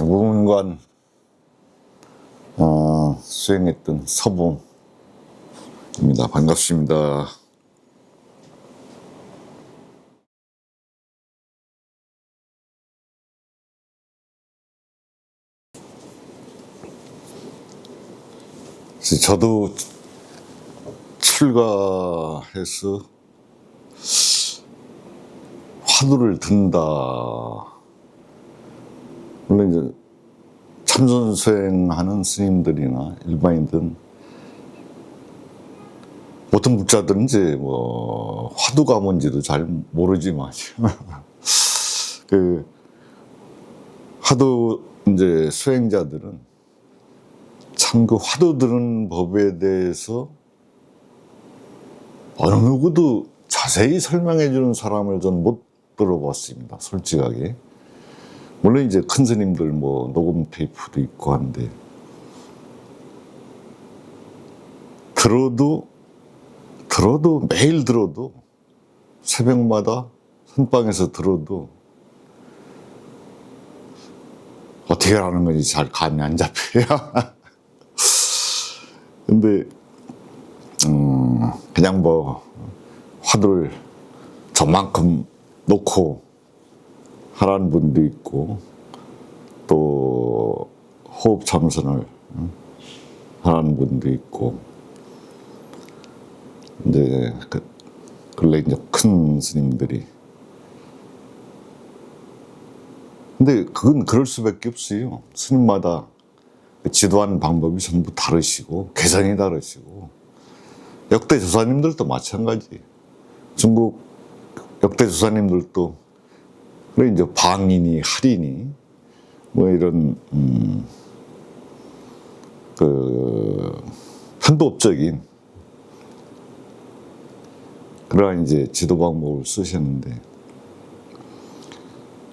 무문관 수행했던 서봉입니다. 반갑습니다. 저도 출가해서 화두를 든다. 물론 이제 참선 수행하는 스님들이나 일반인들은 보통 묵자들은 이제 뭐 화두가 뭔지도 잘 모르지만 그 화두 이제 수행자들은 참 그 화두 드는 법에 대해서 어느 누구도 자세히 설명해 주는 사람을 전 못 들어봤습니다. 솔직하게. 물론 이제 큰 스님들 뭐 녹음 테이프도 있고 한데 들어도 매일 들어도 새벽마다 선방에서 들어도 어떻게 하는 건지 잘 감이 안 잡혀요. 근데 그냥 뭐 화두를 저만큼 놓고 하라는 분도 있고 또 호흡 참선을 하라는 분도 있고 이제 근래 이제 큰 스님들이 근데 그건 그럴 수밖에 없어요. 스님마다 지도하는 방법이 전부 다르시고 개성이 다르시고 역대 조사님들도 마찬가지. 중국 역대 조사님들도 그래 이제 방이니 할이니 뭐 이런 그 편도업적인 그러한 이제 지도 방법을 쓰셨는데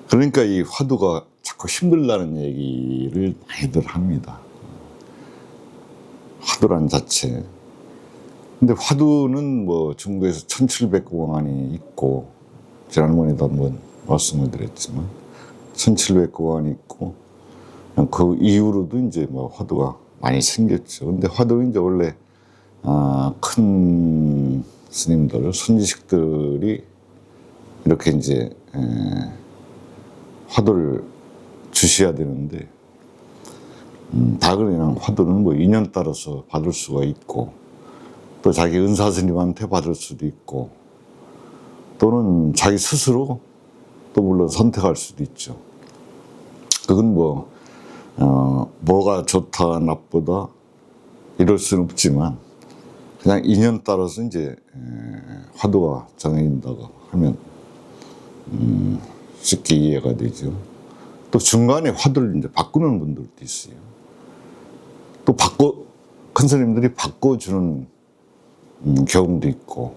그러니까 이 화두가 자꾸 힘들다는 얘기를 많이들 합니다. 화두란 자체. 근데 화두는 뭐 중국에서 1700공안이 있고 지난번에도 한번 말씀을 드렸지만 1700공안이 있고 그 이후로도 이제 뭐 화두가 많이 생겼죠. 근데 화두는 이제 원래 큰 스님들, 선지식들이 이렇게 이제 화두를 주셔야 되는데 다 그냥 화두는 뭐 인연 따라서 받을 수가 있고 또 자기 은사 스님한테 받을 수도 있고 또는 자기 스스로 또 물론 선택할 수도 있죠. 그건 뭐 뭐가 좋다 나쁘다 이럴 수는 없지만 그냥 인연 따라서 이제 화두가 정해진다고 하면 쉽게 이해가 되죠. 또 중간에 화두를 이제 바꾸는 분들도 있어요. 또 큰 스님들이 바꿔주는 경우도 있고.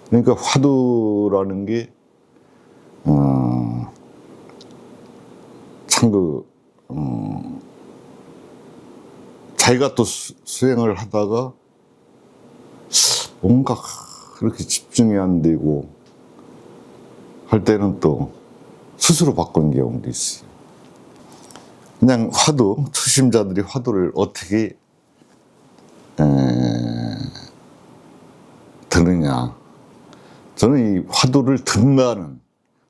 그러니까 화두라는 게 참 자기가 또 수행을 하다가 뭔가 그렇게 집중이 안 되고 할 때는 또 스스로 바꾸는 경우도 있어요. 그냥 화두, 초심자들이 화두를 어떻게 드느냐. 저는 이 화두를 든다는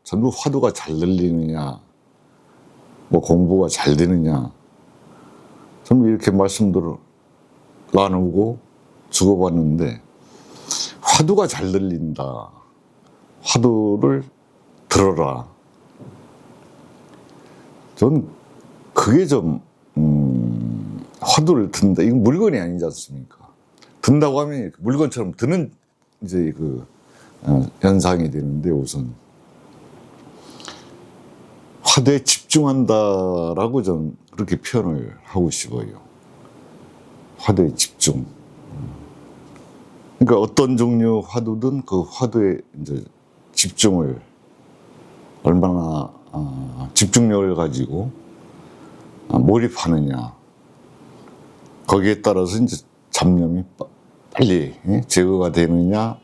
전부 화두가 잘 들리느냐, 뭐 공부가 잘 되느냐, 전부 이렇게 말씀들을 나누고 주고받는데 화두가 잘 들린다. 화두를 들어라. 전 그게 좀 화두를 든다. 이건 물건이 아니지 않습니까? 든다고 하면 물건처럼 드는 이제 그 현상이 되는데 우선 화두에 집중한다라고 저는 그렇게 표현을 하고 싶어요. 화두에 집중. 그러니까 어떤 종류 화두든 그 화두에 이제 집중을 얼마나 집중력을 가지고 몰입하느냐 거기에 따라서 이제 잡념이 빨리 제거가 되느냐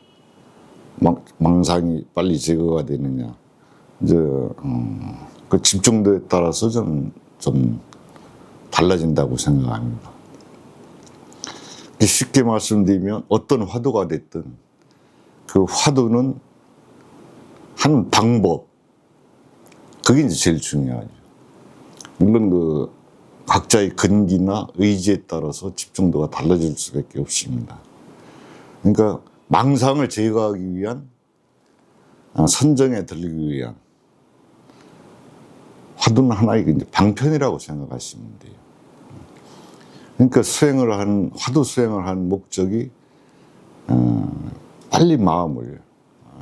망상이 빨리 제거가 되느냐 이제 그 집중도에 따라서 저는 좀 달라진다고 생각합니다. 쉽게 말씀드리면 어떤 화두가 됐든 그 화두는 하는 방법, 그게 이제 제일 중요하죠. 물론 그 각자의 근기나 의지에 따라서 집중도가 달라질 수밖에 없습니다. 그러니까 망상을 제거하기 위한, 선정에 들리기 위한 화두는 하나의 이제 방편이라고 생각하시면 돼요. 그러니까 화두 수행을 한 목적이 빨리 마음을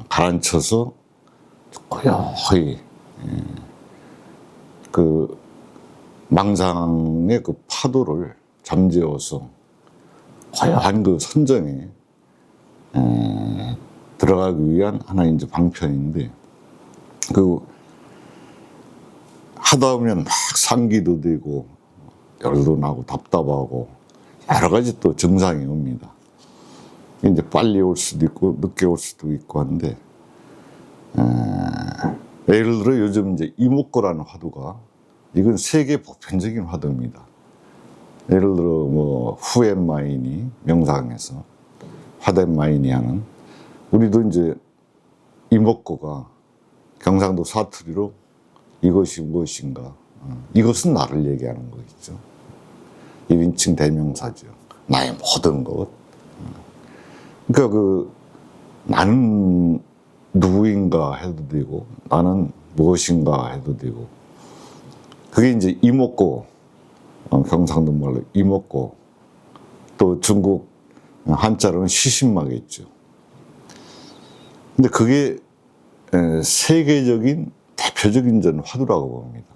가라앉혀서 고요히 그 망상의 그 파도를 잠재워서 고요한 그 선정에 들어가기 위한 하나의 이제 방편인데, 그 하다 보면 막 상기도 되고 열도 나고 답답하고 여러 가지 또 증상이 옵니다. 이제 빨리 올 수도 있고 늦게 올 수도 있고 한데, 예를 들어 요즘 이제 이목고라는 화두가, 이건 세계 보편적인 화두입니다. 예를 들어 뭐 후엔마인이 명상에서 화덴마인이 하는, 우리도 이제 이목고가 경상도 사투리로 이것이 무엇인가, 이것은 나를 얘기하는 거겠죠. 1인칭 대명사죠. 나의 모든 것. 그러니까 그 나는 누구인가 해도 되고 나는 무엇인가 해도 되고, 그게 이제 이목고, 경상도 말로 이목고, 또 중국 한자로는 시신마겠죠. 근데 그게 세계적인 대표적인 전 화두라고 봅니다.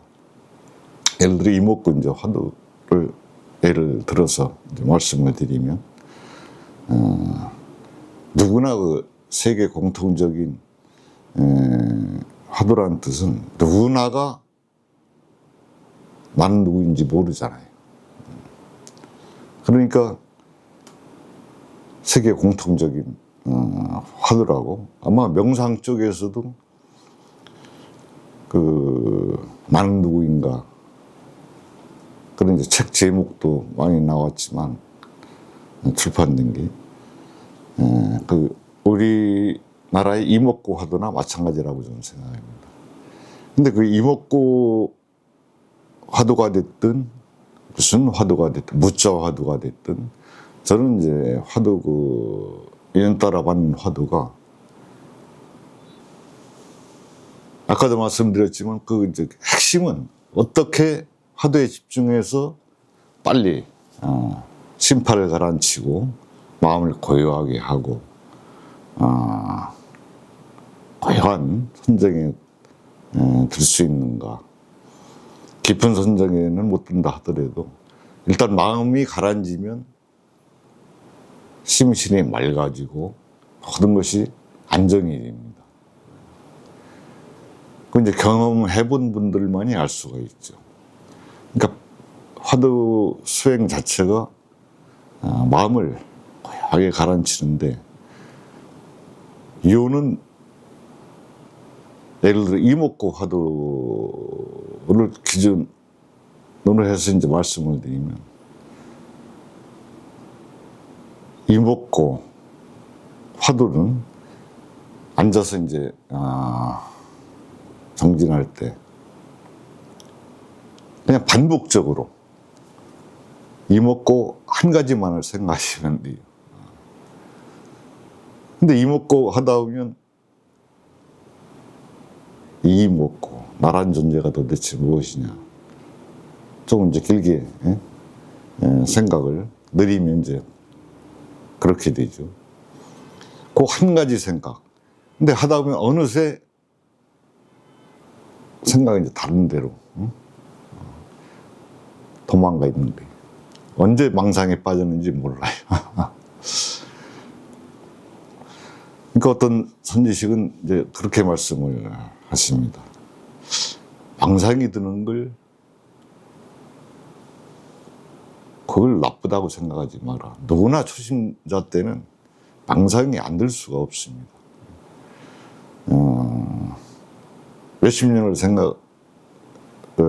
예를 들어 이목구 이제 화두를 예를 들어서 이제 말씀을 드리면, 누구나 그 세계 공통적인 화두라는 뜻은 누구나가 나는 누구인지 모르잖아요. 그러니까 세계 공통적인 화두라고, 아마 명상 쪽에서도 그 나는 누구인가, 그런 이제 책 제목도 많이 나왔지만 출판된 게, 그 우리나라의 이목구 화두나 마찬가지라고 저는 생각합니다. 근데 그 이목구 화두가 됐든 무슨 화두가 됐든 무자 화두가 됐든, 저는 이제 화두 그 인연 따라 받는 화두가, 아까도 말씀드렸지만 그 이제 핵심은 어떻게 화두에 집중해서 빨리 심파를 가라앉히고 마음을 고요하게 하고 고요한 선정에 들 수 있는가. 깊은 선정에는 못 든다 하더라도 일단 마음이 가라앉으면 심신이 맑아지고 모든 것이 안정이 됩니다. 그 이제 경험해 본 분들만이 알 수가 있죠. 그러니까 화두 수행 자체가 마음을 고요하게 가라앉히는데, 이유는 예를 들어 이목구 화두를 기준으로 해서 이제 말씀을 드리면, 이목구 화두는 앉아서 이제 정진할 때 그냥 반복적으로 이목구 한 가지만을 생각하시면 돼요. 근데 이목구 하다 보면 이 이목구, 나란 존재가 도대체 무엇이냐, 조금 이제 길게 생각을 느리면 이제 그렇게 되죠. 그 한 가지 생각. 근데 하다 보면 어느새 생각이 이제 다른 데로 도망가 있는 거예요. 언제 망상에 빠졌는지 몰라요. 그러니까 어떤 선지식은 이제 그렇게 말씀을 하십니다. 망상이 드는 걸, 그걸 나쁘다고 생각하지 마라. 누구나 초심자 때는 망상이 안 들 수가 없습니다. 몇십 년을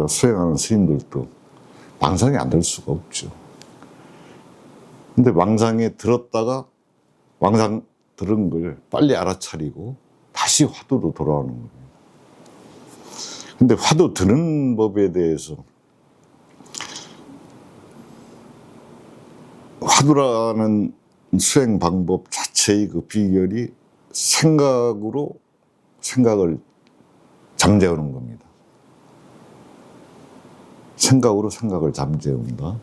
수행하는 스님들도 망상이 안 될 수가 없죠. 근데 망상에 들었다가 망상 들은 걸 빨리 알아차리고 다시 화두로 돌아오는 거예요. 근데 화두 드는 법에 대해서 화두라는 수행 방법 자체의 그 비결이 생각을 잠재우는 겁니다. 생각으로 생각을 잠재운다.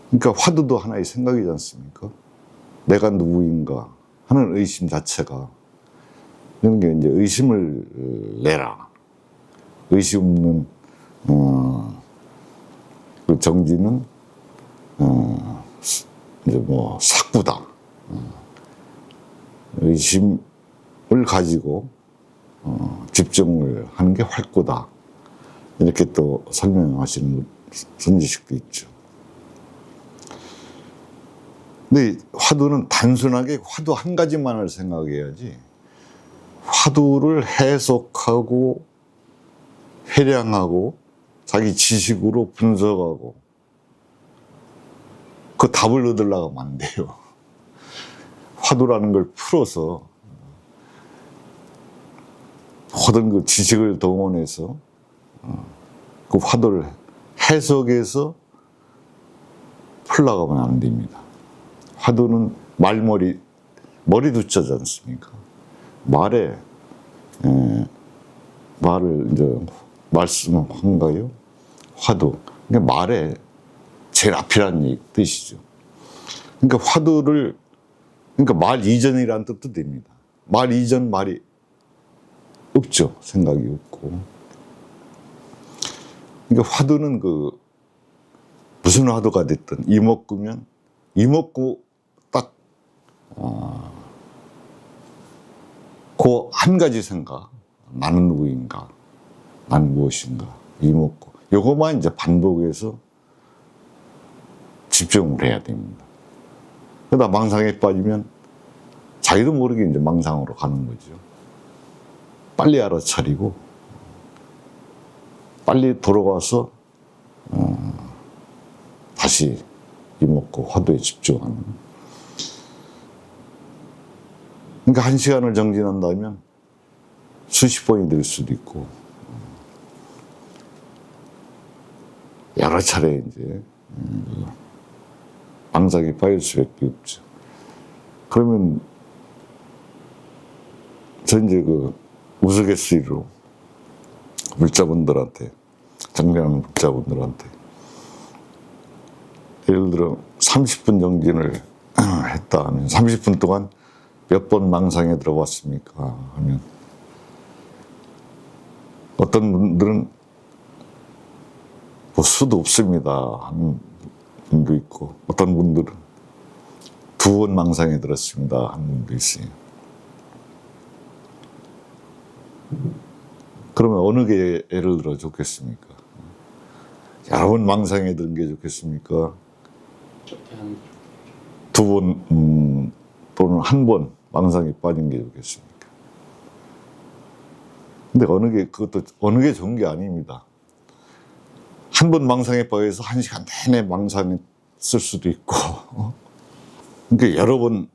그러니까 화두도 하나의 생각이지 않습니까? 내가 누구인가 하는 의심 자체가, 이런 게 이제 의심을 내라. 의심 없는 그 정지는 이제 뭐 사구다. 의심을 가지고 집중을 하는 게 활구다. 이렇게 또 설명하시는 선지식도 있죠. 근데 화두는 단순하게 화두 한 가지만을 생각해야지, 화두를 해석하고 회량하고 자기 지식으로 분석하고 그 답을 얻으려고 하면 안 돼요. 화두라는 걸 풀어서 모든 그 지식을 동원해서 그 화두를 해석해서 풀러가면 안 됩니다. 화두는 머리도 자지 않습니까? 말을 이제 말씀한가요? 화두. 그러니까 말에 제일 앞이라는 뜻이죠. 그러니까 화두를, 그러니까 말 이전이라는 뜻도 됩니다. 말 이전 말이 없죠. 생각이 없고. 그러니까 화두는 무슨 화두가 됐든 이목구면 이목구 딱 그 한 가지 생각, 나는 누구인가, 난 무엇인가, 이목구, 요것만 이제 반복해서 집중을 해야 됩니다. 그러다 망상에 빠지면 자기도 모르게 이제 망상으로 가는 거죠. 빨리 알아차리고 빨리 돌아와서 다시 이목구 화두에 집중하는. 그러니까 1시간을 정진한다면 수십 번이 될 수도 있고, 여러 차례 이제 망상에 빠질 수밖에 없죠. 그러면 저 이제 우스갯소리로 물자분들한테, 정리하는 물자분들한테, 예를 들어 30분 정진을 했다 하면 30분 동안 몇 번 망상에 들어봤습니까? 하면 어떤 분들은 뭐 수도 없습니다 하는 분도 있고, 어떤 분들은 2번 망상에 들었습니다 하는 분도 있어요. 그러면 어느 게 예를 들어 좋겠습니까? 여러 번 망상에 든 게 좋겠습니까? 2번 또는 1번 망상에 빠진 게 좋겠습니까? 근데 그것도 어느 게 좋은 게 아닙니다. 1번 망상에 빠져서 1시간 내내 망상에 쓸 수도 있고, 그러니까 여러 번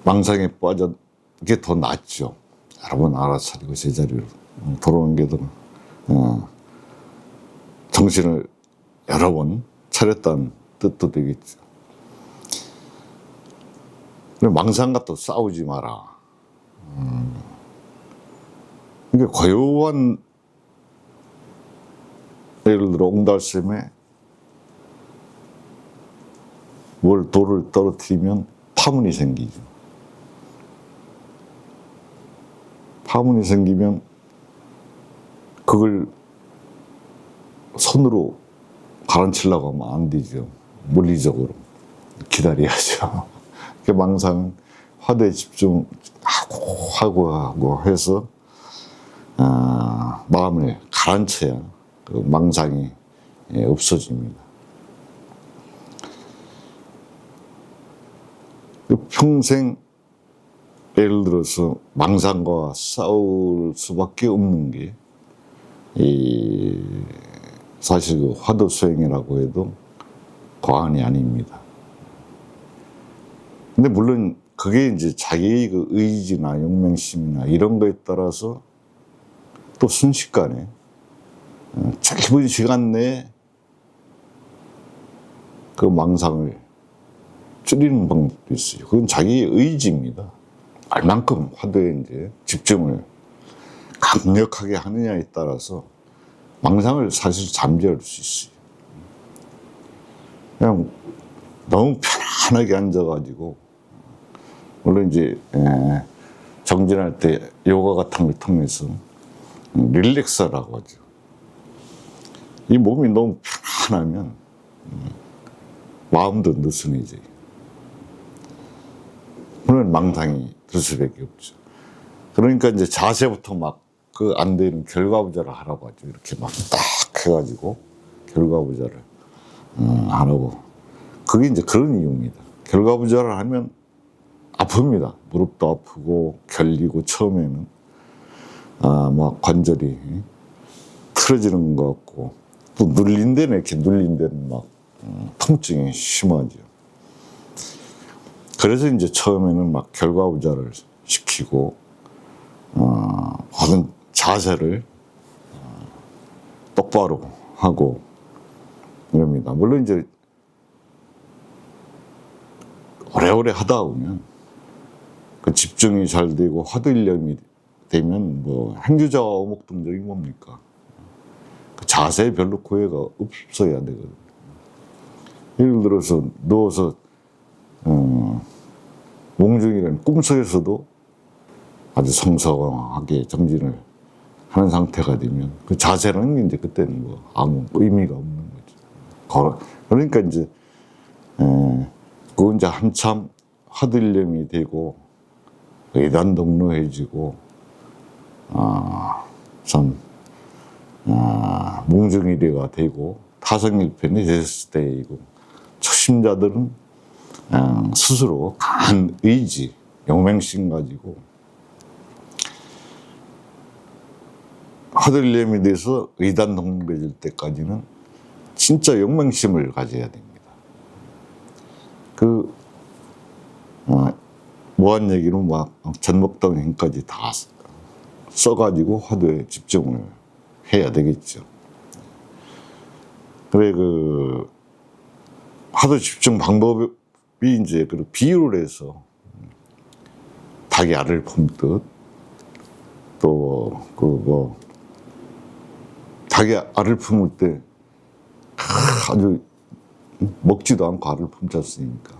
망상에 빠져, 그게 더 낫죠. 여러 번 알아차리고 제자리로 돌아오는 게 더, 정신을 여러 번 차렸다는 뜻도 되겠죠. 망상과 또 싸우지 마라. 그러니까 고요한, 예를 들어 옹달샘에 돌을 떨어뜨리면 파문이 생기죠. 파문이 생기면 그걸 손으로 가라앉히려고 하면 안 되죠. 물리적으로 기다려야죠. 망상, 화두에 집중하고 해서 마음을 가라앉혀야 그 망상이 없어집니다. 평생 예를 들어서 망상과 싸울 수밖에 없는 게 사실 그 화두 수행이라고 해도 과언이 아닙니다. 근데 물론 그게 이제 자기의 그 의지나 용맹심이나 이런 거에 따라서 또 순식간에 짧은 시간 내에 그 망상을 줄이는 방법도 있어요. 그건 자기의 의지입니다. 얼만큼 화두에 이제 집중을 강력하게 하느냐에 따라서 망상을 사실 잠재울 수 있어요. 그냥 너무 편안하게 앉아가지고, 물론 이제 정진할 때 요가 같은 걸 통해서 릴렉서라고 하죠. 이 몸이 너무 편안하면 마음도 느슨해져요. 그러면 망상이 들 수밖에 없죠. 그러니까 이제 자세부터 막 그 안 되는 결과부자를 하라고 하죠. 이렇게 막 딱 해가지고 결과부자를 하라고. 그게 이제 그런 이유입니다. 결과부자를 하면 아픕니다. 무릎도 아프고 결리고 처음에는 막 관절이 틀어지는 것 같고 또 눌린 데는 이렇게 눌린 데는 막 통증이 심하죠. 그래서 이제 처음에는 막 결과부자를 시키고 모든 자세를 똑바로 하고 이럽니다. 물론 이제 오래오래 하다 보면 그 집중이 잘 되고 화두일념이 되면 뭐 행주자와 오목동정이 뭡니까? 그 자세에 별로 구애가 없어야 되거든요. 예를 들어서 누워서 몽중이라는 꿈속에서도 아주 성성하게 정진을 하는 상태가 되면 그 자세는 이제 그때는 뭐 아무 의미가 없는 거죠. 그러니까 이제 그건 이제 한참 화두일념이 되고 의단동로해지고 참 몽중일이가 되고 타성일편이 됐을 때이고 초심자들은 스스로 강한 의지, 용맹심 가지고 화두일념이 돼서 의단동로해질 때까지는 진짜 용맹심을 가져야 됩니다. 그 뭐한 얘기로 막 전목동 행까지 다 써가지고 화두에 집중을 해야 되겠죠. 그래 그 화두 집중 방법이 이제 그 비유를 해서 닭이 알을 품듯 또 그 뭐 닭이 알을 품을 때 아주 먹지도 않고 알을 품지 않습니까?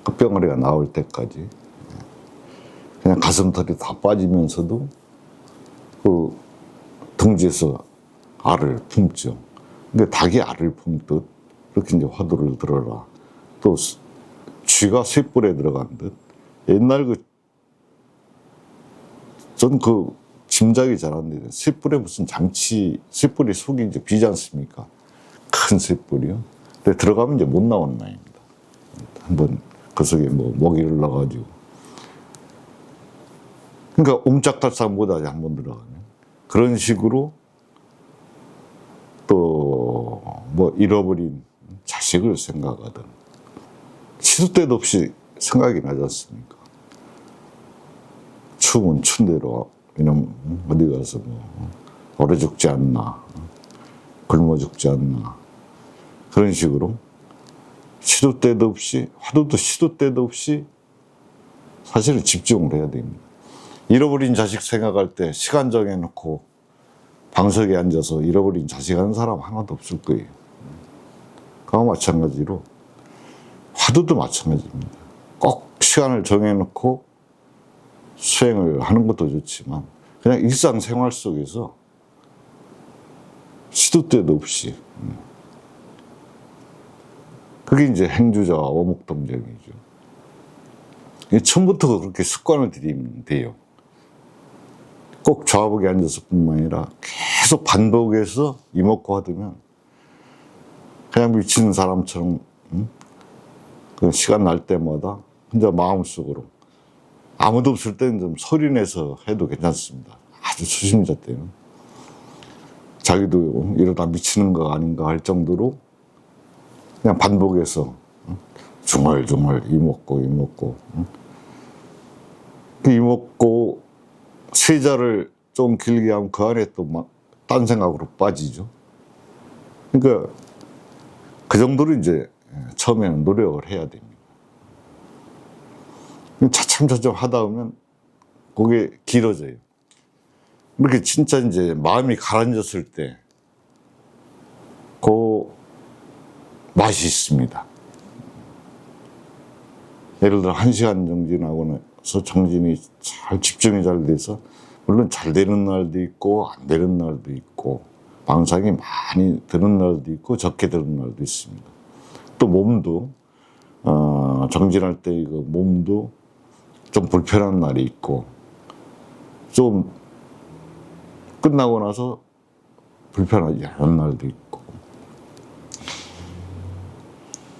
그 뼈가리가 나올 때까지 그냥 가슴털이 다 빠지면서도 그 둥지에서 알을 품죠. 근데 닭이 알을 품듯 이렇게 이제 화두를 들어라. 또 쥐가 쇳불에 들어간 듯 옛날 전 그 짐작이 잘 안 돼요. 쇳불에 무슨 장치, 쇳불이 속이 이제 비지 않습니까? 큰 쇳불이요. 근데 들어가면 이제 못 나오는 모양입니다. 한번 그 속에 뭐 먹이를 넣어가지고. 그러니까 옴짝달싹 못하지 한번 들어가면. 그런 식으로 또 뭐 잃어버린 자식을 생각하든 시도 때도 없이 생각이 나지 않습니까? 추우면 추운 대로 이놈 어디 가서 뭐 얼어 죽지 않나, 굶어 죽지 않나 그런 식으로 시도 때도 없이 화두도 시도 때도 없이 사실은 집중을 해야 됩니다. 잃어버린 자식 생각할 때 시간 정해놓고 방석에 앉아서 잃어버린 자식 하는 사람 하나도 없을 거예요. 그와 마찬가지로 화두도 마찬가지입니다. 꼭 시간을 정해놓고 수행을 하는 것도 좋지만 그냥 일상생활 속에서 시도 때도 없이 그게 이제 행주자와 오목동정이죠. 처음부터 그렇게 습관을 들이면 돼요. 꼭 좌복에 앉아서 뿐만 아니라 계속 반복해서 이목구 하두면 그냥 미치는 사람처럼 그 시간 날 때마다 혼자 마음속으로 아무도 없을 때는 좀 소리 내서 해도 괜찮습니다. 아주 초심자 때는 자기도 이러다 미치는 거 아닌가 할 정도로 그냥 반복해서 중얼중얼 이먹고 그 이먹고 세자를 좀 길게 하면 그 안에 또 막 딴 생각으로 빠지죠. 그러니까 그 정도로 이제 처음에는 노력을 해야 됩니다. 차츰 하다 보면 그게 길어져요. 이렇게 진짜 이제 마음이 가라앉았을 때 그 맛이 있습니다. 예를 들어 1시간 정진하고 나서 정진이 잘 집중이 잘 돼서 물론 잘 되는 날도 있고 안 되는 날도 있고 망상이 많이 드는 날도 있고 적게 드는 날도 있습니다. 또 몸도 정진할 때 이거 몸도 좀 불편한 날이 있고 좀 끝나고 나서 불편하지 않은 날도 있고.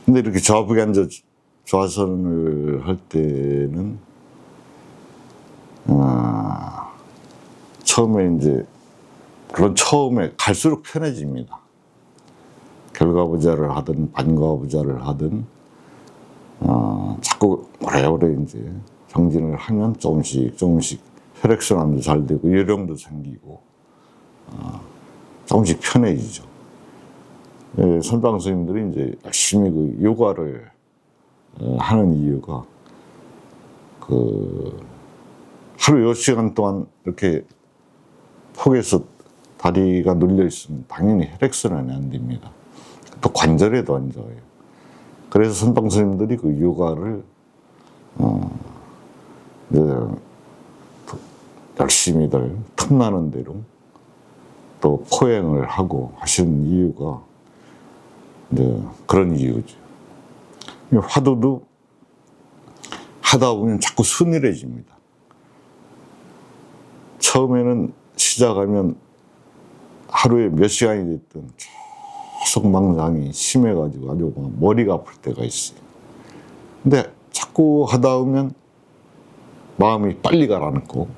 근데 이렇게 좌북에 앉아 좌선을 할 때는 처음에 이제 그런 처음에 갈수록 편해집니다. 결과부자를 하든 반과부자를 하든 자꾸 오래오래 이제 정진을 하면 조금씩 혈액순환도 잘 되고 요령도 생기고 조금씩 편해지죠. 예, 선방 스님들이 이제 열심히 그 요가를 하는 이유가 그 하루 10시간 동안 이렇게 폭에서 다리가 눌려 있으면 당연히 혈액순환이 안 됩니다. 또 관절에도 안 좋아요. 그래서 선방 스님들이 그 요가를 열심히들 틈나는 대로 또 포행을 하고 하시는 이유가 이제 그런 이유죠. 화두도 하다 보면 자꾸 순일해집니다. 처음에는 시작하면 하루에 몇 시간이 됐든 계속 망상이 심해가지고 아주 머리가 아플 때가 있어요. 근데 자꾸 하다 보면 마음이 빨리 가라앉고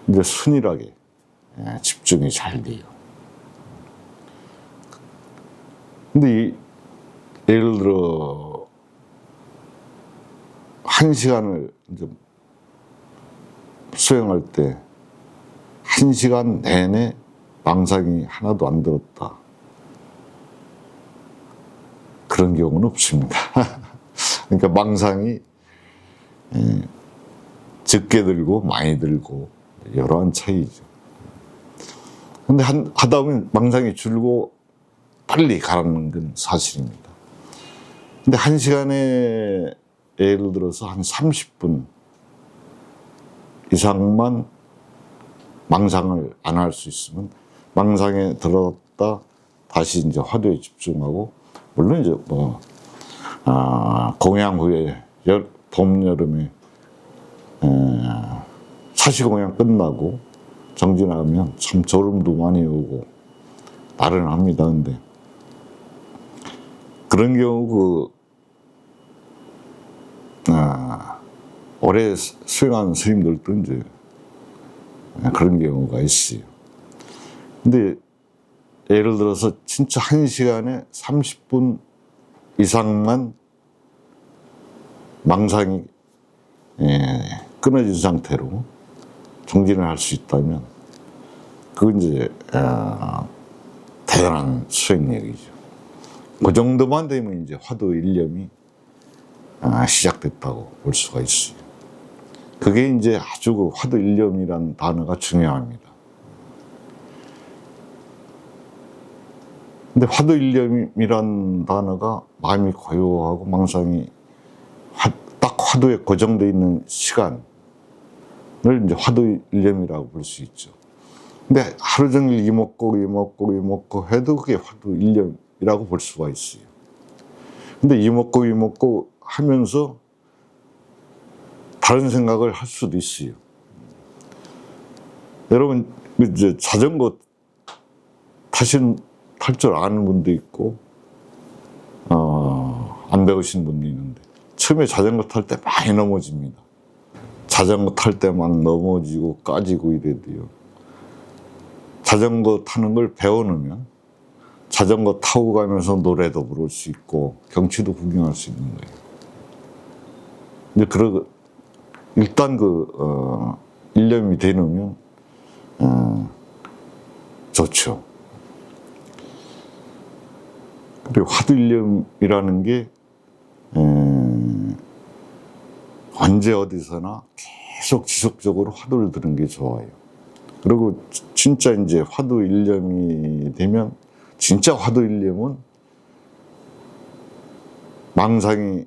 이제 순일하게 집중이 잘 돼요. 근데 예를 들어 1시간을 이제 수행할 때 1시간 내내 망상이 하나도 안 들었다. 그런 경우는 없습니다. 그러니까 망상이 적게 들고 많이 들고 여러한 차이죠. 근데 하다 보면 망상이 줄고 빨리 가라앉는 건 사실입니다. 근데 1시간에 예를 들어서 한 30분 이상만 망상을 안 할 수 있으면 망상에 들었다 다시 이제 화두에 집중하고 물론 이제 공양 후에 봄, 여름에 사시공양 끝나고 정진하면 참 졸음도 많이 오고 나른합니다. 근데 그런 경우 오래 수행하는 스님들도 이제 그런 경우가 있어요. 근데 예를 들어서 진짜 1시간에 30분 이상만 망상이 끊어진 상태로 정진을 할 수 있다면 그건 이제 대단한 수행력이죠. 그 정도만 되면 이제 화두 일념이 시작됐다고 볼 수가 있어요. 그게 이제 아주 그 화두 일념이란 단어가 중요합니다. 근데 화두 일념이란 단어가 마음이 고요하고 망상이 딱 화두에 고정되어 있는 시간을 이제 화두 일념이라고 볼 수 있죠. 근데 하루 종일 이먹고 해도 그게 화두 일념이라고 볼 수가 있어요. 근데 이먹고 하면서 다른 생각을 할 수도 있어요. 여러분 이제 자전거 탈 줄 아는 분도 있고 안 배우신 분도 있는데 처음에 자전거 탈 때 많이 넘어집니다. 자전거 탈 때 막 넘어지고 까지고 이래도요. 자전거 타는 걸 배워놓으면 자전거 타고 가면서 노래도 부를 수 있고 경치도 구경할 수 있는 거예요. 근데 일단 일념이 되놓으면 좋죠. 그리고 화두일념이라는 게 언제 어디서나 계속 지속적으로 화두를 드는 게 좋아요. 그리고 진짜 이제 화두일념이 되면 진짜 화두일념은 망상이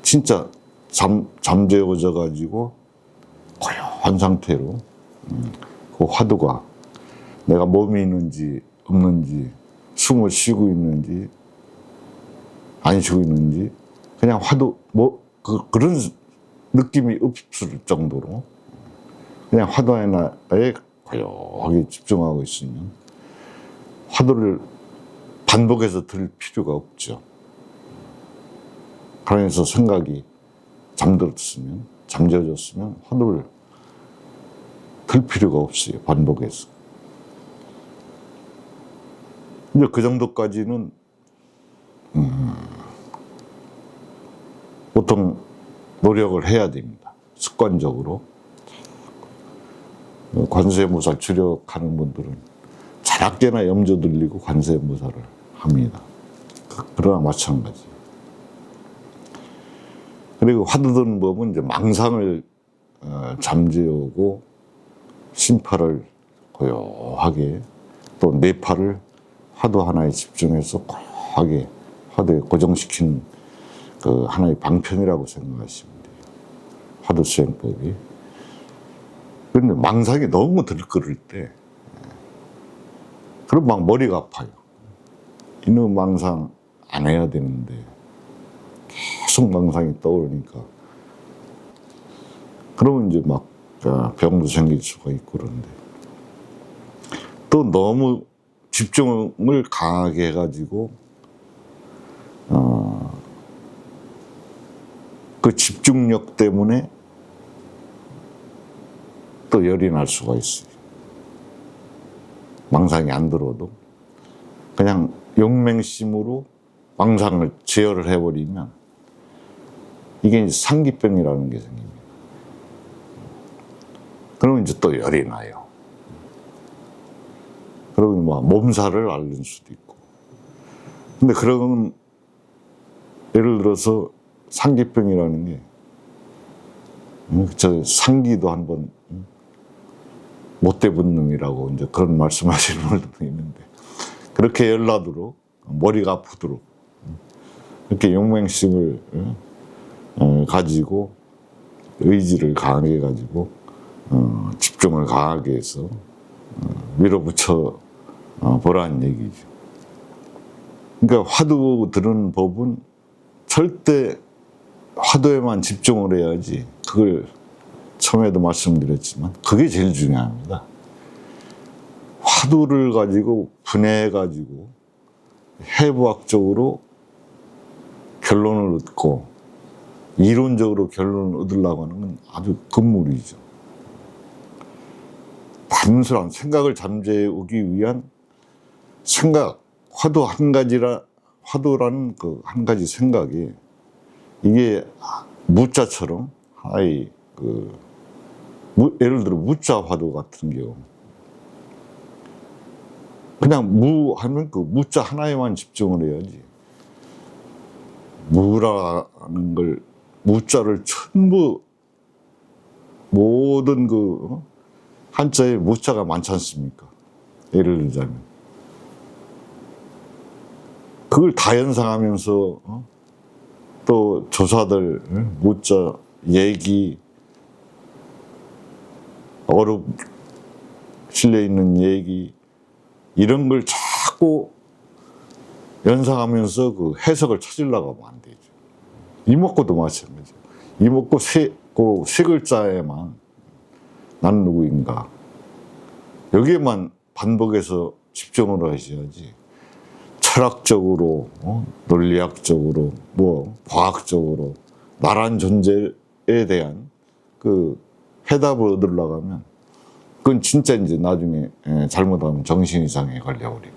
진짜 잠재워져 가지고 고요한 상태로 그 화두가 내가 몸이 있는지 없는지 숨을 쉬고 있는지 안 쉬고 있는지 그냥 화두 그런 느낌이 없을 정도로 그냥 화두 하나에 고요하게 집중하고 있으면 화두를 반복해서 들 필요가 없죠. 그래서 생각이 잠재워졌으면 화두를 들 필요가 없어요. 반복해서. 이제 그 정도까지는 보통 노력을 해야 됩니다. 습관적으로. 관세음보살 주력하는 분들은 자락계나 염조 들리고 관세음보살을 합니다. 그러나 마찬가지. 그리고 화두 드는 법은 이제 망상을 잠재우고 심파를 고요하게 또 뇌파를 화두 하나에 집중해서 고요하게 화두에 고정시키는 그 하나의 방편이라고 생각하시면 돼요. 화두 수행법이. 그런데 망상이 너무 들끓을 때 그럼 막 머리가 아파요. 이놈 망상 안 해야 되는데 계속 망상이 떠오르니까 그러면 이제 막 병도 생길 수가 있고 그런데 또 너무 집중을 강하게 해가지고 그 집중력 때문에 또 열이 날 수가 있어요. 망상이 안 들어도 그냥 용맹심으로 망상을 제어를 해버리면 이게 이제 상기병이라는 게 생깁니다. 그러면 이제 또 열이 나요. 그러고 막 몸살을 앓는 수도 있고. 근데 그런 예를 들어서 상기병이라는 게 저 상기도 한번 못대본능이라고 이제 그런 말씀하시는 분들도 있는데 그렇게 열나도록 머리가 아프도록 이렇게 용맹심을 가지고 의지를 강하게 가지고 집중을 강하게 해서 밀어붙여 보라는 얘기죠. 그러니까 화두 드는 법은 절대 화두에만 집중을 해야지 그걸 처음에도 말씀드렸지만 그게 제일 중요합니다. 화두를 가지고 분해해 가지고 해부학적으로 결론을 얻고 이론적으로 결론을 얻으려고 하는 건 아주 금물이죠. 단순한 생각을 잠재우기 위한 생각, 화두라는 그 한 가지 생각이 이게 무자처럼 하나의 예를 들어 무자 화두 같은 경우 그냥 무 하면 그 무자 하나에만 집중을 해야지 무라는 걸 무자를 전부 모든 한자에 무자가 많지 않습니까? 예를 들자면 그걸 다 연상하면서 또 조사들 무자 얘기 어록 실려 있는 얘기 이런 걸 자꾸 연상하면서 그 해석을 찾으려고 하면 안 되죠. 이목구도 마찬가지죠. 이목구 세 글자에만 난 누구인가 여기에만 반복해서 집중을 하셔야지 철학적으로 논리학적으로 과학적으로 나란 존재에 대한 그 해답을 얻으려고 하면 그건 진짜 이제 나중에 잘못하면 정신이상에 걸려버리고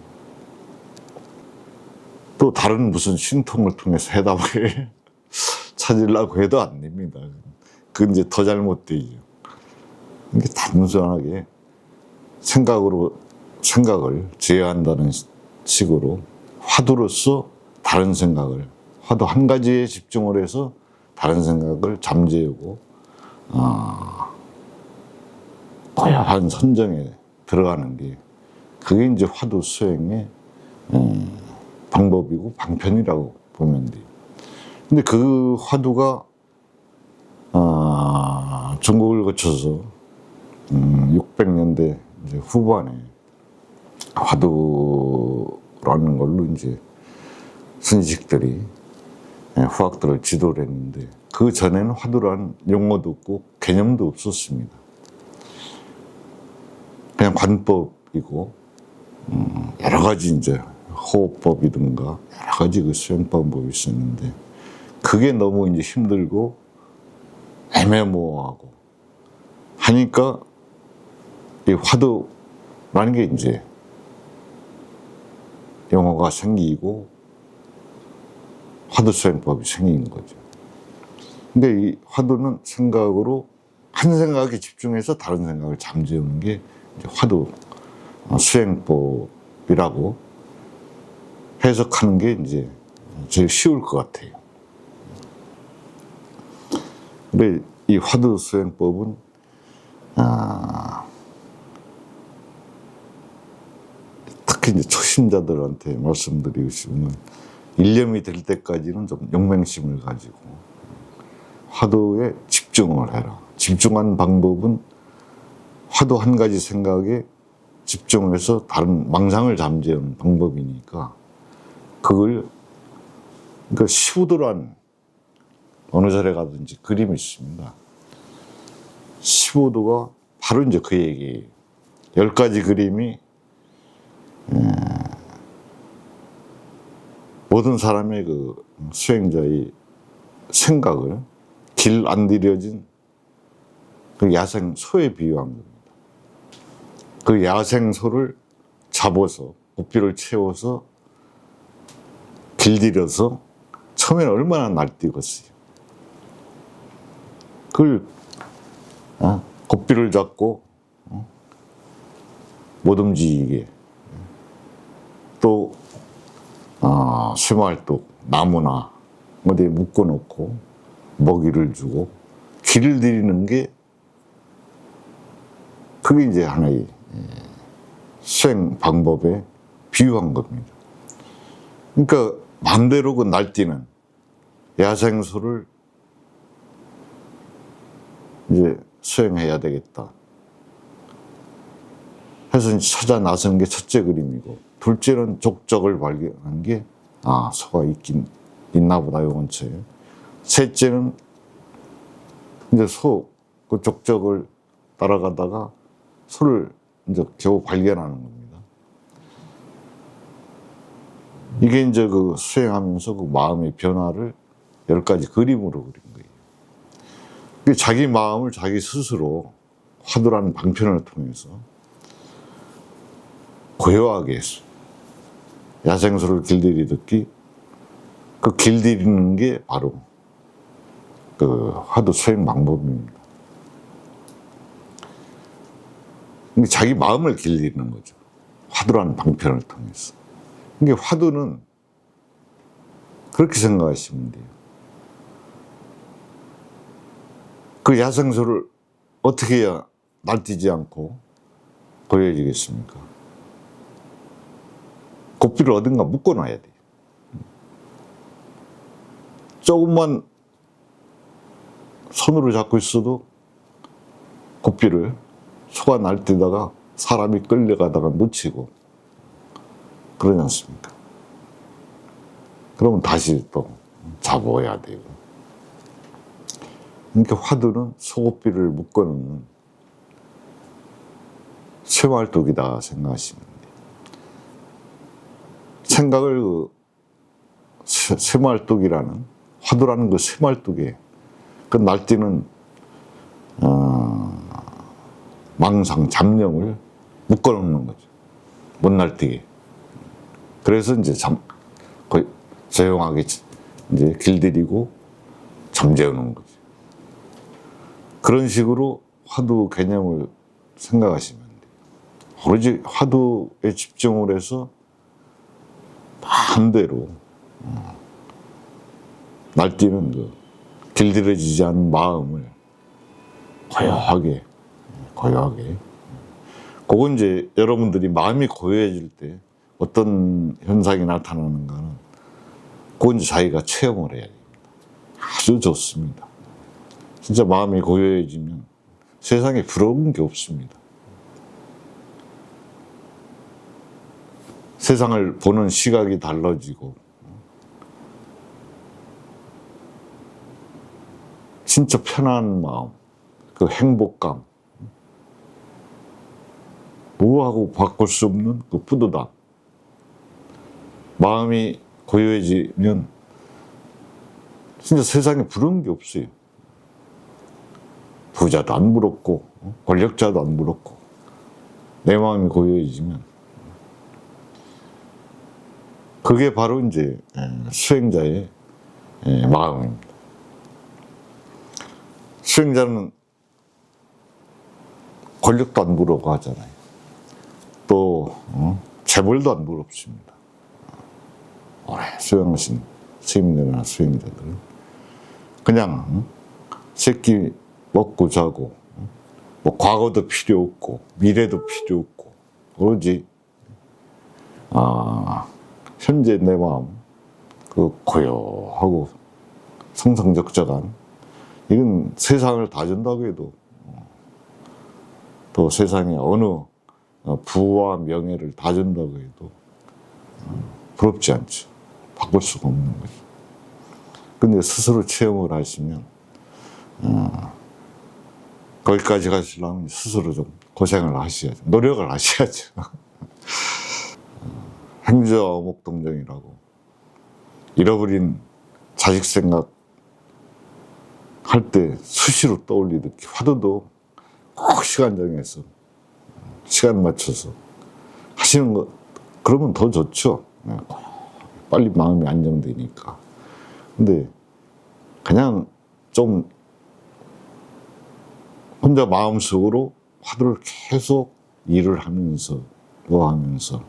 또 다른 무슨 신통을 통해서 해답을 찾으려고 해도 안 됩니다. 그건 이제 더 잘못되죠. 이게 단순하게 생각을 제어한다는 식으로 화두로서 다른 생각을, 화두 한 가지에 집중을 해서 다른 생각을 잠재우고 고요한 선정에 들어가는 게 그게 이제 화두 수행의 방법이고 방편이라고 보면 돼요. 근데 그 화두가 중국을 거쳐서 600년대 이제 후반에 화두라는 걸로 이제 선지식들이 후학들을 지도를 했는데 그 전에는 화두라는 용어도 없고 개념도 없었습니다. 그냥 관법이고 여러 가지 이제 호흡법이든가 여러 가지 그 수행 방법이 있었는데 그게 너무 이제 힘들고 애매모호하고 하니까 이 화두라는 게 이제 용어가 생기고 화두 수행법이 생긴 거죠. 근데 이 화두는 생각으로 한 생각에 집중해서 다른 생각을 잠재우는 게 이제 화두 수행법이라고 해석하는 게 이제 제일 쉬울 것 같아요. 근데 이 화두 수행법은 특히 이제 초심자들한테 말씀드리고 싶으면 일념이 될 때까지는 좀 용맹심을 가지고 화두에 집중을 해라. 집중한 방법은 화두 한 가지 생각에 집중해서 다른 망상을 잠재우는 방법이니까 그러니까 시우도란 어느 절에 가든지 그림이 있습니다. 15도가 바로 이제 그 얘기예요. 10가지 그림이 모든 사람의 그 수행자의 생각을 길 안 들여진 그 야생 소에 비유한 겁니다. 그 야생 소를 잡아서 고삐를 채워서 길들여서 처음에는 얼마나 날뛰겠어요. 그걸 고삐를 잡고 못 움직이게 또 쇠말뚝 나무나 어디에 묶어놓고 먹이를 주고 길을 들이는 게 그게 이제 하나의 수행 방법에 비유한 겁니다. 그러니까 마음대로 그 날뛰는 야생소를 이제 수행해야 되겠다 해서 찾아 나서는 게 첫째 그림이고 둘째는 족적을 발견한 게 소가 있긴 있나 보다 요 근처에. 셋째는 이제 그 족적을 따라가다가 소를 이제 겨우 발견하는 겁니다. 이게 이제 그 수행하면서 그 마음의 변화를 10가지 그림으로 그린 거예요. 자기 마음을 자기 스스로 화두라는 방편을 통해서 고요하게 했어. 야생소를 길들이듯이 그 길들이는 게 바로 그 화두 수행 방법입니다. 자기 마음을 길들이는 거죠. 화두라는 방편을 통해서. 이게 화두는 그렇게 생각하시면 돼요. 그 야생소를 어떻게 해야 날뛰지 않고 고요해지겠습니까? 고삐를 어딘가 묶어놔야 돼요. 조금만 손으로 잡고 있어도 고삐를 소가 날뛰다가 사람이 끌려가다가 놓치고 그러지 않습니까? 그러면 다시 또 잡아야 되고. 그러니까 화두는 소고삐를 묶어놓는 쇠말뚝이다 생각하시면 돼요. 생각을 그 쇠말뚝이라는 화두라는 그 쇠말뚝에 그 날뛰는 망상, 잡념을 묶어놓는 거죠. 못 날뛰게. 그래서 이제 거의 조용하게 이제 길들이고 잠재우는 거죠. 그런 식으로 화두 개념을 생각하시면 돼요. 오로지 화두에 집중을 해서 마음대로 날뛰는 그 길들여지지 않은 마음을 고요하게. 그건 이제 여러분들이 마음이 고요해질 때 어떤 현상이 나타나는가는 그건 이제 자기가 체험을 해야 됩니다. 아주 좋습니다. 진짜 마음이 고요해지면 세상에 부러운 게 없습니다. 세상을 보는 시각이 달라지고 진짜 편한 마음, 그 행복감, 뭐하고 바꿀 수 없는 그 뿌듯함. 마음이 고요해지면 진짜 세상에 부러운 게 없어요. 부자도 안 부럽고 권력자도 안 부럽고 내 마음이 고요해지면 그게 바로 이제 수행자의 마음입니다. 수행자는 권력도 안 부러워 하잖아요. 또 재벌도 안 부럽습니다. 오래 수행하신 스님들이나 수행자들은 그냥 새끼 먹고 자고 뭐 과거도 필요 없고 미래도 필요 없고 오로지 현재 내 마음 그 고요하고 성성적적한 이건 세상을 다 준다고 해도 또 세상에 어느 부와 명예를 다 준다고 해도 부럽지 않죠. 바꿀 수가 없는 거죠. 근데 스스로 체험을 하시면 거기까지 가시려면 스스로 좀 고생을 하셔야죠. 노력을 하셔야죠. 행주와 어목동정이라고 잃어버린 자식 생각 할 때 수시로 떠올리듯이 화두도 꼭 시간 정해서 시간 맞춰서 하시는 거 그러면 더 좋죠. 빨리 마음이 안정되니까. 근데 그냥 좀 혼자 마음속으로 화두를 계속 일을 하면서 뭐 하면서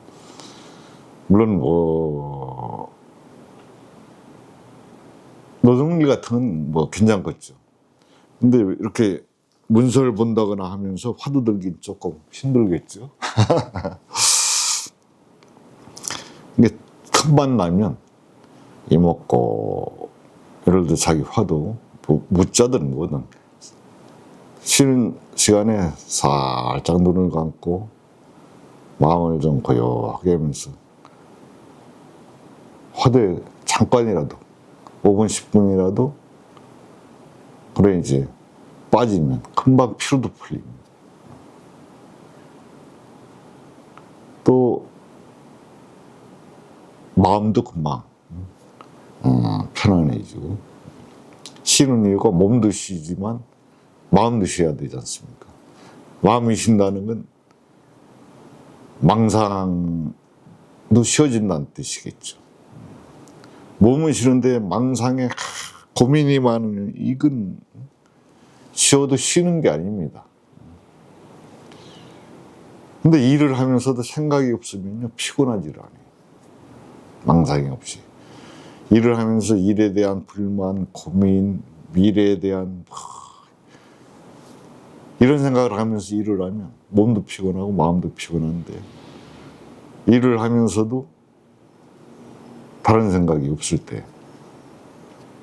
물론 뭐 노동일 같은 건 뭐 괜찮겠죠. 근데 이렇게 문서를 본다거나 하면서 화두 들긴 조금 힘들겠죠. 이게 틈만 나면 이먹고 예를 들어 자기 화두 묻자든 뭐든 쉬는 시간에 살짝 눈을 감고 마음을 좀 고요하게 하면서 화두에 잠깐이라도 5분 10분이라도 그래 이제 빠지면 금방 피로도 풀립니다. 또 마음도 금방 편안해지고 쉬는 이유가 몸도 쉬지만 마음도 쉬어야 되지 않습니까? 마음이 쉰다는 건 망상도 쉬어진다는 뜻이겠죠. 몸은 쉬는데 망상에 고민이 많으면 이건 쉬어도 쉬는 게 아닙니다. 근데 일을 하면서도 생각이 없으면요 피곤하지를 않아요. 망상이 없이. 일을 하면서 일에 대한 불만, 고민, 미래에 대한 이런 생각을 하면서 일을 하면 몸도 피곤하고 마음도 피곤한데 일을 하면서도 다른 생각이 없을 때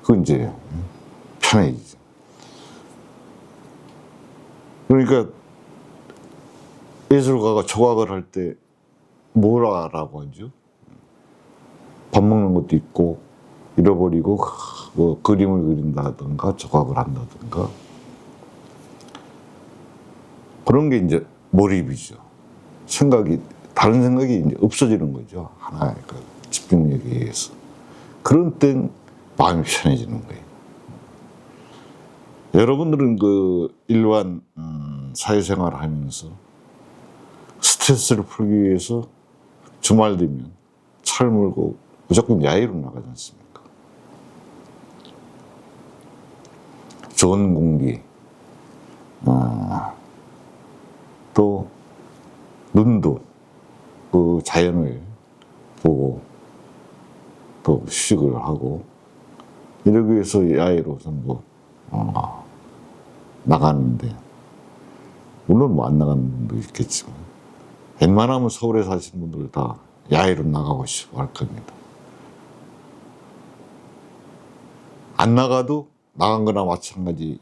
그건 이제 편해지죠. 그러니까 예술가가 조각을 할 때 뭐라고 하죠? 밥 먹는 것도 있고 잃어버리고 뭐 그림을 그린다든가 조각을 한다든가 그런 게 이제 몰입이죠. 생각이 다른 생각이 이제 없어지는 거죠. 하나의 그 집중력에 의해서. 그런 땐 마음이 편해지는 거예요. 여러분들은 그 일반 사회생활을 하면서 스트레스를 풀기 위해서 주말 되면 차를 몰고 무조건 야외로 나가지 않습니까? 좋은 공기, 또 눈도 그 자연을 보고 또 휴식을 하고 이러기 위해서 야외로 전부 나가는데, 물론 뭐 안 나가는 분도 있겠지만 웬만하면 서울에 사시는 분들 다 야외로 나가고 싶어 할 겁니다. 안 나가도 나간 거나 마찬가지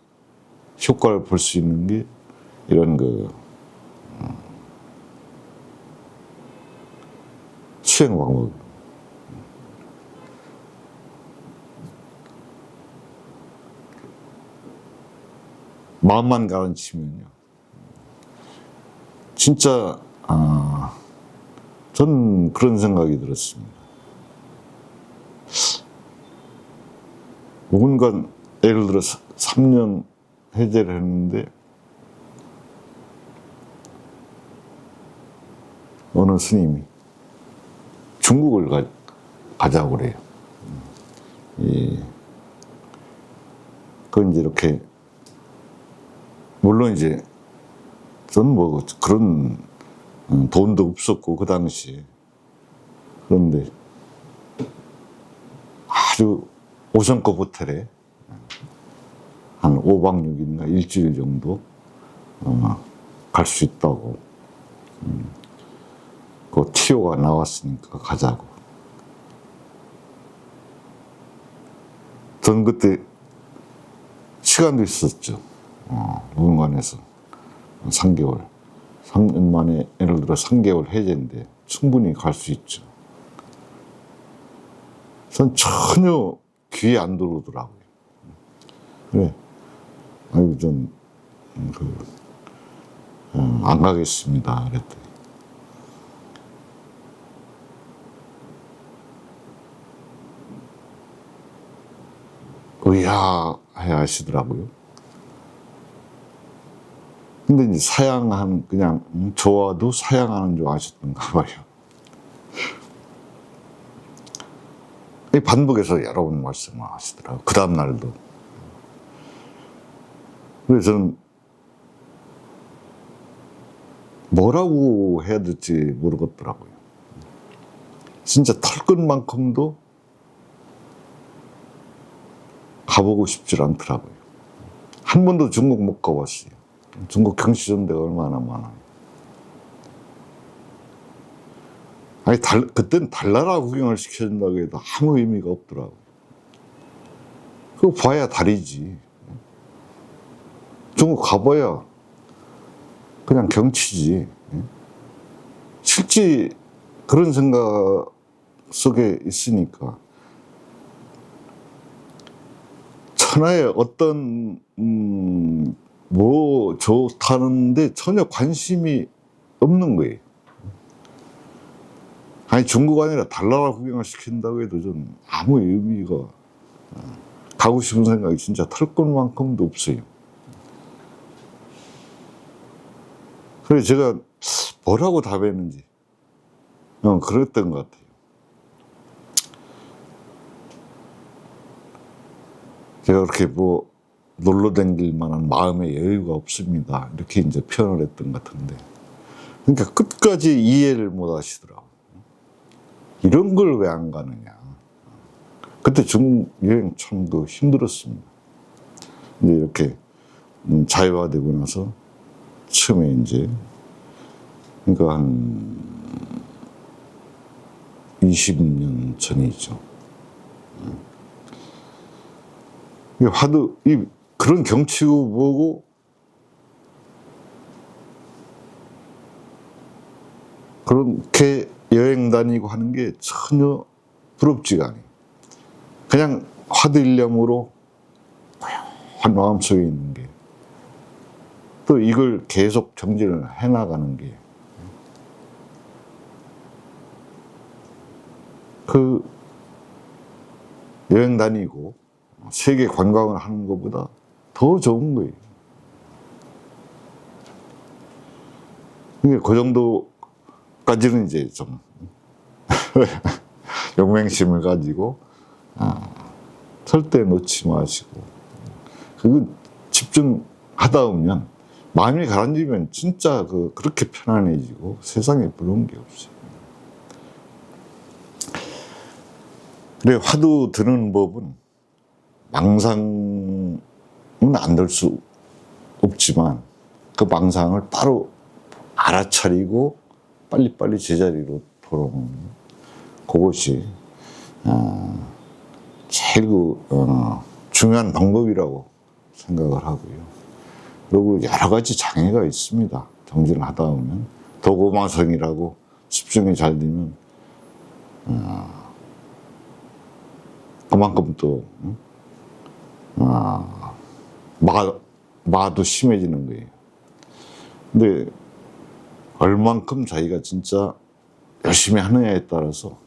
효과를 볼 수 있는 게 이런 수행 방법. 마음만 가라앉히면요, 진짜 저는 그런 생각이 들었습니다. 뭔가 예를 들어 3년 해제를 했는데 어느 스님이 중국을 가자고 그래요. 그건 이제 이렇게, 물론 이제 저는 뭐 그런 돈도 없었고 그 당시에, 그런데 아주 5성급 호텔에 한 5박 6일이나 일주일 정도 갈 수 있다고, 그 티오가 나왔으니까 가자고. 전 그때 시간도 있었죠. 무문관에서 3개월, 3년 만에 예를 들어 3개월 해제인데 충분히 갈 수 있죠. 전 전혀 귀에 안 들어오더라고요. 그래, 아이고, 안 가겠습니다. 그랬더니 의아해 하시더라고요. 근데 이제 그냥 좋아도 사양하는 줄 아셨던가 봐요. 반복해서 여러 번 말씀을 하시더라고요. 그 다음 날도. 그래서 저는 뭐라고 해야 될지 모르겠더라고요. 진짜 털끝만큼도 가보고 싶지 않더라고요. 한 번도 중국 못 가봤어요. 중국 경시전대가 얼마나 많아요. 아니, 그땐 달나라 구경을 시켜준다고 해도 아무 의미가 없더라고요. 그거 봐야 다리지. 중국 가봐야 그냥 경치지. 실제 그런 생각 속에 있으니까 천하에 어떤 뭐 좋다는데 전혀 관심이 없는 거예요. 아니, 중국 아니라 달나라 구경을 시킨다고 해도 좀 아무 의미가, 가고 싶은 생각이 진짜 털끝만큼도 없어요. 그래서 제가 뭐라고 답했는지 그랬던 것 같아요. 제가 그렇게 뭐 놀러 다닐 만한 마음의 여유가 없습니다, 이렇게 이제 표현을 했던 것 같은데, 그러니까 끝까지 이해를 못 하시더라고요. 이런 걸 왜 안 가느냐. 그때 중국 여행 참 힘들었습니다. 이제 이렇게 자유화되고 나서 처음에 이제, 그러니까 한 20년 전이죠. 하도 그런 경치고 보고 그렇게 여행 다니고 하는 게 전혀 부럽지가 않아요. 그냥 화두 일념으로 한 마음속에 있는 게, 또 이걸 계속 정진을 해나가는 게, 그 여행 다니고 세계 관광을 하는 것보다 더 좋은 거예요. 그 정도까지는 이제 좀 용맹심을 가지고 절대 놓지 마시고, 그거 집중하다 보면 마음이 가라앉으면 진짜 그렇게 편안해지고 세상에 부러운 게 없어요. 그래, 화두 드는 법은 망상은 안 될 수 없지만 그 망상을 바로 알아차리고 빨리빨리 제자리로 돌아오는 그것이 제일 중요한 방법이라고 생각을 하고요. 그리고 여러 가지 장애가 있습니다. 정진을 하다 보면 도고마성이라고 집중이 잘 되면 그만큼 또 마도 심해지는 거예요. 근데 얼만큼 자기가 진짜 열심히 하느냐에 따라서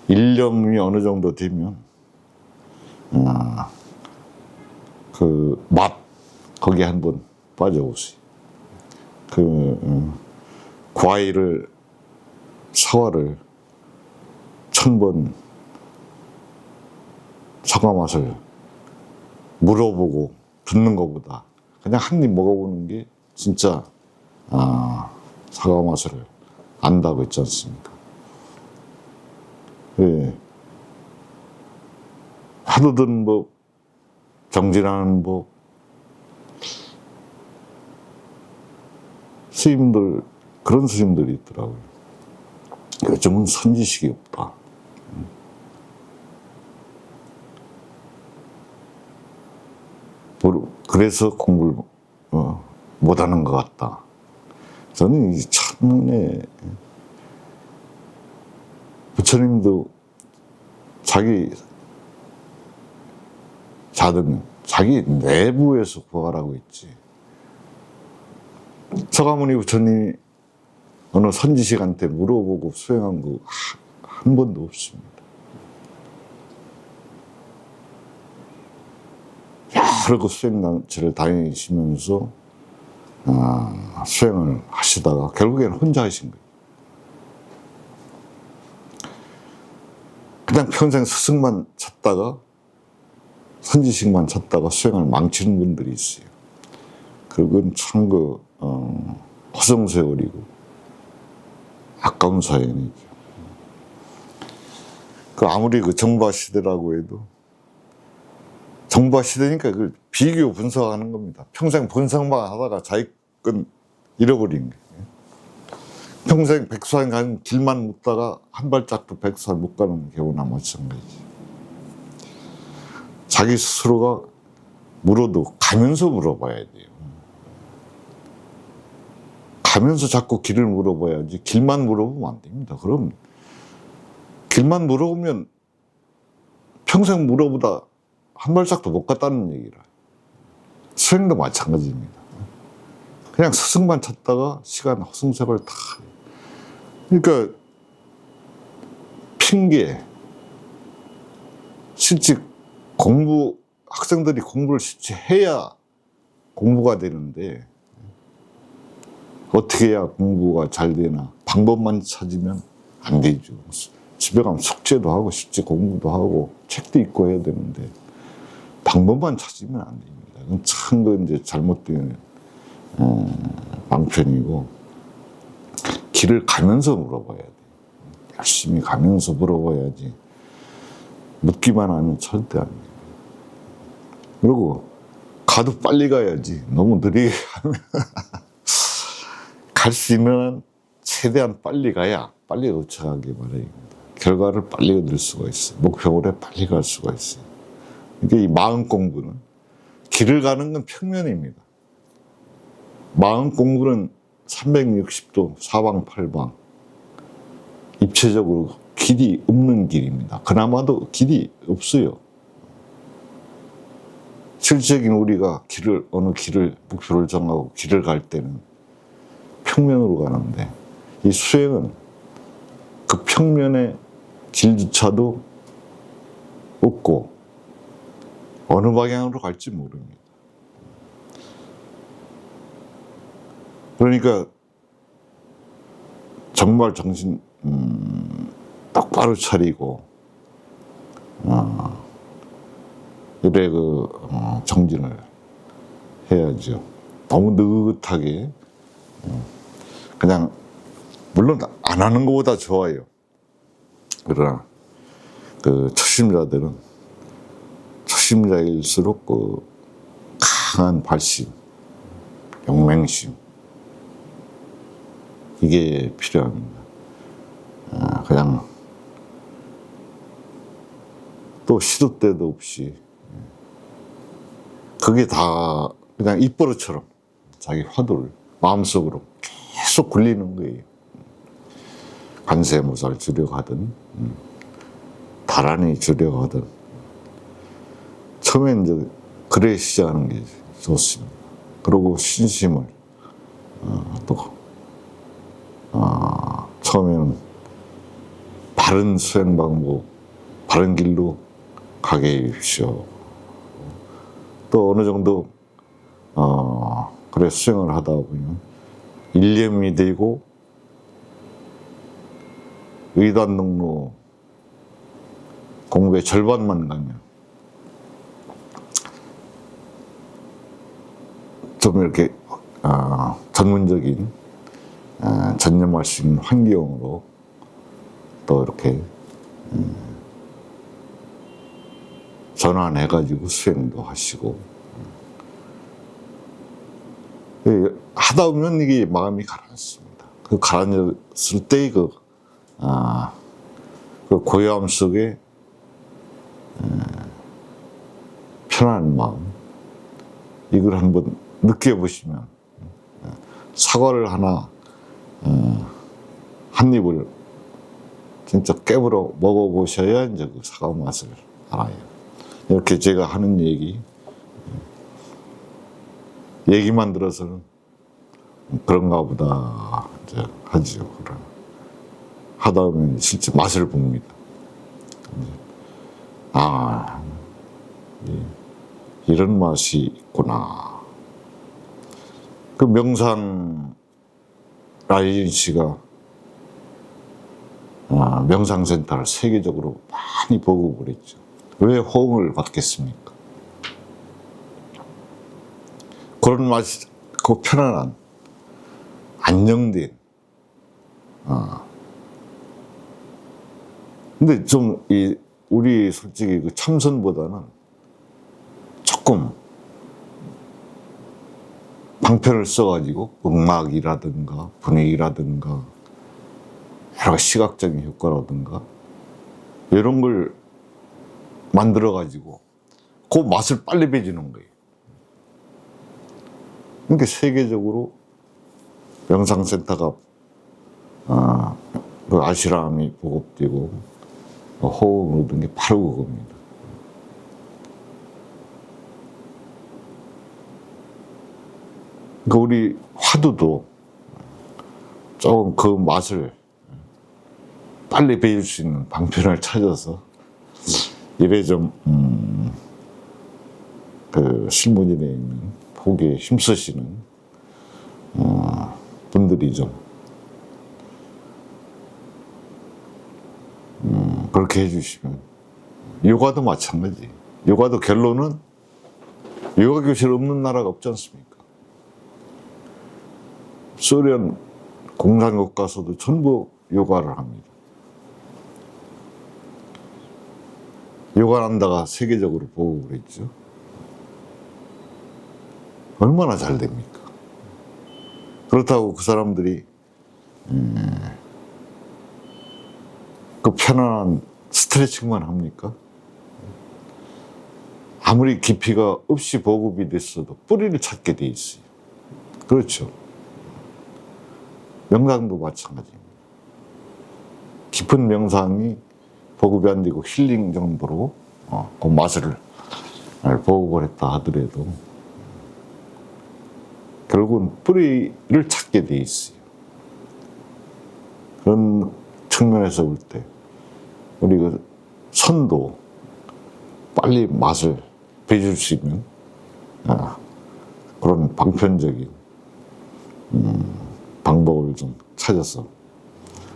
일념이 어느 정도 되면 거기에 한번 빠져보세요. 과일을 사과를 1000번 사과 맛을 물어보고 듣는 것보다 그냥 한 입 먹어보는 게 진짜 사과 맛을 안다고 했지 않습니까? 예. 화두 드는 법, 정진하는 법, 스님들, 그런 스님들이 있더라고요. 요즘은 선지식이 없다. 그래서 공부를 못하는 것 같다. 저는 참내 부처님도 자기 자등, 자기 내부에서 구하라고 했지. 서가모니 부처님이 어느 선지식한테 물어보고 수행한 거 한 번도 없습니다. 여러 수행단체를 다니시면서 수행을 하시다가 결국에는 혼자 하신 거예요. 그냥 평생 스승만 찾다가 선지식만 찾다가 수행을 망치는 분들이 있어요. 그건 참 허송세월이고 아까운 사연이죠. 아무리 정부화 시대라고 해도 정부화 시대니까 그걸 비교 분석하는 겁니다. 평생 본성만 하다가 자기 건 잃어버린 거예요. 평생 백수한 가는 길만 묻다가 한 발짝도 백수를 못 가는 경우나 마찬가지죠. 자기 스스로가 물어도 가면서 물어봐야 돼요. 가면서 자꾸 길을 물어봐야지 길만 물어보면 안 됩니다. 그럼 길만 물어보면 평생 물어보다 한 발짝도 못 갔다는 얘기라. 수행도 마찬가지입니다. 그냥 스승만 찾다가 시간 허송세월 다. 그러니까 핑계. 실제 학생들이 공부를 실제 해야 공부가 되는데 어떻게 해야 공부가 잘 되나 방법만 찾으면 안 되죠. 집에 가면 숙제도 하고 실제 공부도 하고 책도 읽고 해야 되는데 방법만 찾으면 안 됩니다. 그건 참 이제 잘못된 방편이고 길을 가면서 물어봐야 돼. 열심히 가면서 물어봐야지 묻기만 하면 절대 안 돼요. 그리고 가도 빨리 가야지. 너무 느리게 가면 갈 수 있는 한 최대한 빨리 가야 빨리 도착하기 바랍니다. 결과를 빨리 얻을 수가 있어요. 목표물에 빨리 갈 수가 있어요. 그러니까 이 마음 공부는 길을 가는 건 평면입니다. 마음 공부는 360도 사방팔방 입체적으로 길이 없는 길입니다. 그나마도 길이 없어요. 실질적인 우리가 어느 길을 목표를 정하고 길을 갈 때는 평면으로 가는데 이 수행은 그 평면의 길조차도 없고 어느 방향으로 갈지 모릅니다. 그러니까 정말 정신 똑바로 차리고 이래 정진을 해야죠. 너무 느긋하게 그냥 물론 안 하는 것보다 좋아요. 그러나 초심자일수록 강한 발심, 용맹심 이게 필요합니다. 그냥 또 시도 때도 없이 그게 다 그냥 입버릇처럼 자기 화두를 마음속으로 계속 굴리는 거예요. 관세음보살 주력하든 다란이 주력하든 처음엔 이제 그래 시작하는 게 좋습니다. 그리고 신심을 처음에는 바른 수행 방법, 바른 길로 가게 해주십시오. 또 어느 정도 그래 수행을 하다 보면 일념이 되고 의단능로 공부의 절반만 가면 좀 이렇게 전문적인 전념할 수 있는 환경으로 또 이렇게 전환해가지고 수행도 하시고 하다 보면 이게 마음이 가라앉습니다. 그 가라앉았을 때의 그 고요함 속에 편안한 마음 이걸 한번 느껴보시면 사과를 하나 한 입을 진짜 깨물어 먹어보셔야 이제 그 사과 맛을 알아요. 이렇게 제가 하는 얘기만 들어서는 그런가 보다 이제 하죠. 하다 보면 실제 맛을 봅니다. 이런 맛이 있구나. 그 명상 라이진 씨가 명상센터를 세계적으로 많이 보급을 했죠. 왜 호응을 받겠습니까? 그런 맛이, 그 편안한, 안정된. 근데 좀, 우리 솔직히 그 참선보다는 조금 방편을 써가지고 음악이라든가 분위기라든가 여러 시각적인 효과라든가 이런 걸 만들어가지고 그 맛을 빨리 배주는 거예요. 그러니까 세계적으로 명상센터가 그 아시람이 보급되고 호응을 얻은 게 바로 그겁니다. 그러니까 우리 화두도 조금 그 맛을 빨리 배울 수 있는 방편을 찾아서 이래 좀 그 실무진에 있는 포기에 힘쓰시는 분들이 좀 그렇게 해주시면 요가도 마찬가지. 요가도 결론은 요가 교실 없는 나라가 없지 않습니까? 소련 공산국 가서도 전부 요가를 합니다. 요가 한다가 세계적으로 보급을 했죠. 얼마나 잘 됩니까? 그렇다고 그 사람들이 그 편안한 스트레칭만 합니까? 아무리 깊이가 없이 보급이 됐어도 뿌리를 찾게 돼 있어요. 그렇죠. 명상도 마찬가지입니다. 깊은 명상이 보급이 안 되고 힐링 정도로 그 맛을 보급을 했다 하더라도 결국은 뿌리를 찾게 돼 있어요. 그런 측면에서 볼 때 우리 그 선도 빨리 맛을 배줄 수 있는 그런 방편적인 방법을 좀 찾아서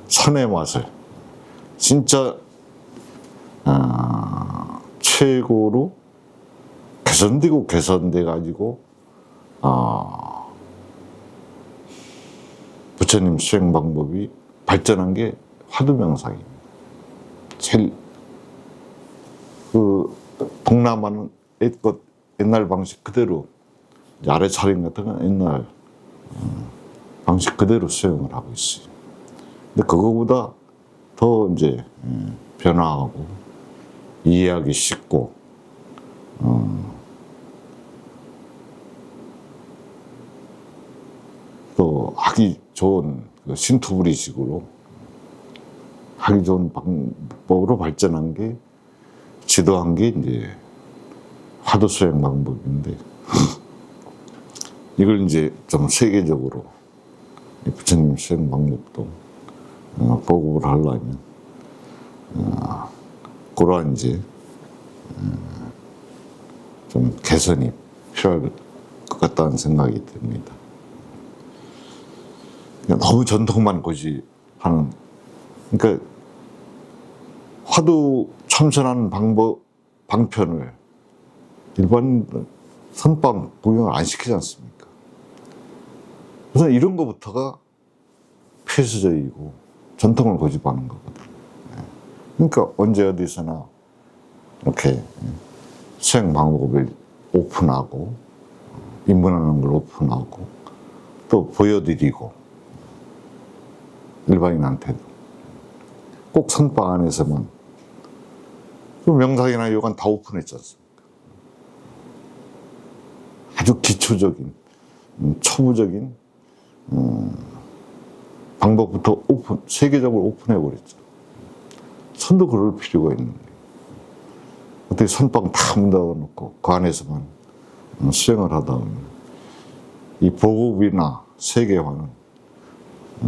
선의 맛을 진짜 최고로 개선되고 개선돼 가지고 부처님 수행 방법이 발전한 게 화두명상입니다. 제일 그 동남아는 옛날 방식 그대로 아래 차림 같은 건 옛날 방식 그대로 수행을 하고 있어요. 근데 그거보다 더 이제 변화하고 이해하기 쉽고 또 하기 좋은 그 신투부리식으로 하기 좋은 방법으로 발전한 게 지도한 게 이제 화두 수행 방법인데 이걸 이제 좀 세계적으로 부처님 수행 방법도 보급을 하려면 그러한 이제 좀 개선이 필요할 것 같다는 생각이 듭니다. 너무 전통만 고집하는, 그러니까 화두 참선하는 방편을 일반 선방 구경을 안 시키지 않습니까? 그래서 이런 것부터가 폐쇄적이고 전통을 고집하는 거거든요. 그러니까 언제 어디서나 이렇게 수행 방법을 오픈하고 입문하는 걸 오픈하고 또 보여드리고 일반인한테도 꼭 선방 안에서만 그 명상이나 요가는 다 오픈했지 않습니까? 아주 기초적인 초보적인 방법부터 세계적으로 오픈해버렸죠. 선도 그럴 필요가 있는 거예요. 어떻게 선방 다 문 닫아놓고 그 안에서만 수행을 하다 보면 이 보급이나 세계화는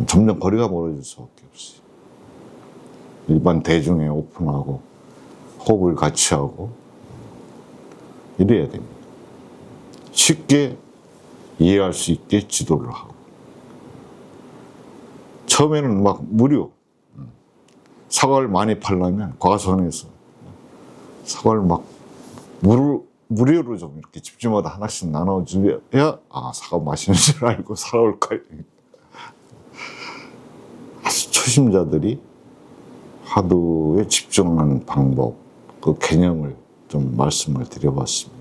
점점 거리가 멀어질 수밖에 없어요. 일반 대중에 오픈하고 호흡을 같이 하고 이래야 됩니다. 쉽게 이해할 수 있게 지도를 하고 처음에는 막 무료 사과를 많이 팔려면 과수원에서 사과를 막 무료로 좀 이렇게 집집마다 하나씩 나눠주야 사과 맛있는 줄 알고 사올 거예요. 아주 초심자들이 화두에 집중하는 방법, 그 개념을 좀 말씀을 드려봤습니다.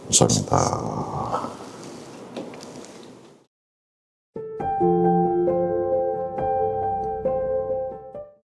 감사합니다.